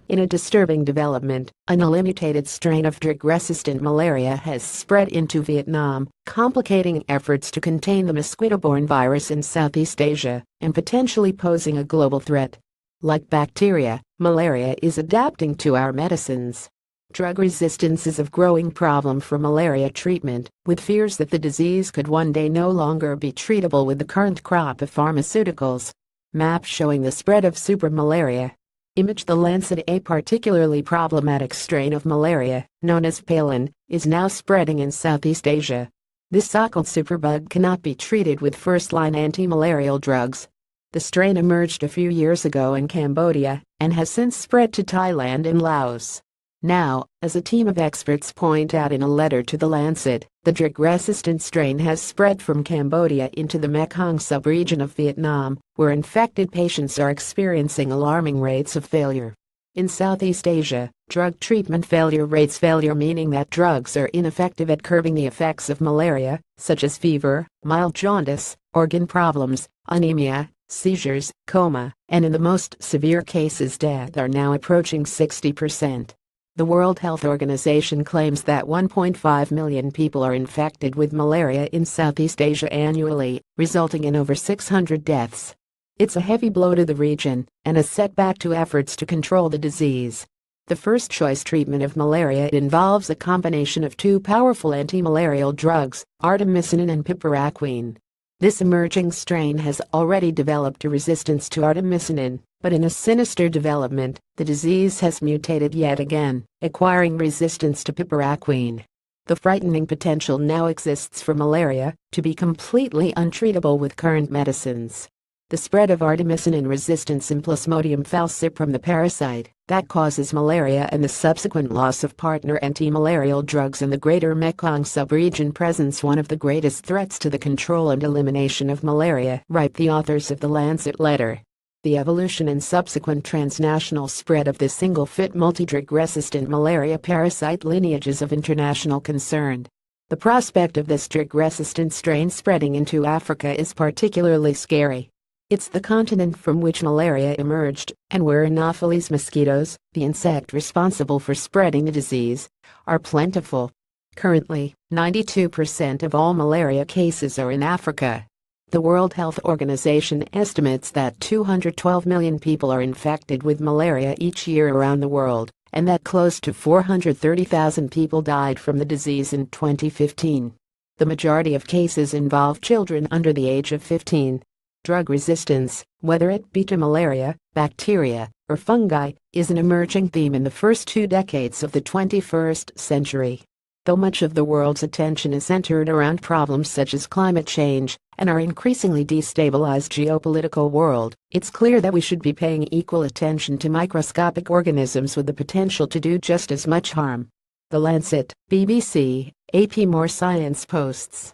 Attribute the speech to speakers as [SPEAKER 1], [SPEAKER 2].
[SPEAKER 1] In a disturbing development, a newlymutated strain of drug-resistant malaria has spread into Vietnam, complicating efforts to contain the mosquito-borne virus in Southeast Asia and potentially posing a global threat. Like bacteria, malaria is adapting to our medicines. Drug resistance is a growing problem for malaria treatment, with fears that the disease could one day no longer be treatable with the current crop of pharmaceuticals. Map showing the spread of supermalaria. Image The Lancet. A particularly problematic strain of malaria, known as palin, is now spreading in Southeast Asia. This so-called superbug cannot be treated with first-line anti-malarial drugs. The strain emerged a few years ago in Cambodia and has since spread to Thailand and Laos. Now, as a team of experts point out in a letter to The Lancet, the drug-resistant strain has spread from Cambodia into the Mekong sub-region of Vietnam, where infected patients are experiencing alarming rates of failure. In Southeast Asia, drug treatment failure rates, failure meaning that drugs are ineffective at curbing the effects of malaria, such as fever, mild jaundice, organ problems, anemia, seizures, coma, and in the most severe cases death, are now approaching 60%. The World Health Organization claims that 1.5 million people are infected with malaria in Southeast Asia annually, resulting in over 600 deaths. It's a heavy blow to the region and a setback to efforts to control the disease. The first-choice treatment of malaria involves a combination of two powerful anti-malarial drugs, artemisinin and piperacillin. This emerging strain has already developed a resistance to artemisinin, but in a sinister development, the disease has mutated yet again, acquiring resistance to piperacillin. The frightening potential now exists for malaria to be completely untreatable with current medicines. The spread of artemisinin resistance in Plasmodium falciparum, the parasite that causes malaria, and the subsequent loss of partner anti-malarial drugs in the greater Mekong subregion presents one of the greatest threats to the control and elimination of malaria, write the authors of the Lancet letter. The evolution and subsequent transnational spread of this single-fit multi-drug-resistant malaria parasite lineage is of international concern. The prospect of this drug-resistant strain spreading into Africa is particularly scary. It's the continent from which malaria emerged, and where Anopheles mosquitoes, the insect responsible for spreading the disease, are plentiful. Currently, 92% of all malaria cases are in Africa. The World Health Organization estimates that 212 million people are infected with malaria each year around the world, and that close to 430,000 people died from the disease in 2015. The majority of cases involve children under the age of 15. Drug resistance, whether it be to malaria, bacteria, or fungi, is an emerging theme in the first 2 decades of the 21st century. Though much of the world's attention is centered around problems such as climate change and our increasingly destabilized geopolitical world, it's clear that we should be paying equal attention to microscopic organisms with the potential to do just as much harm. The Lancet, BBC, AP. More science posts.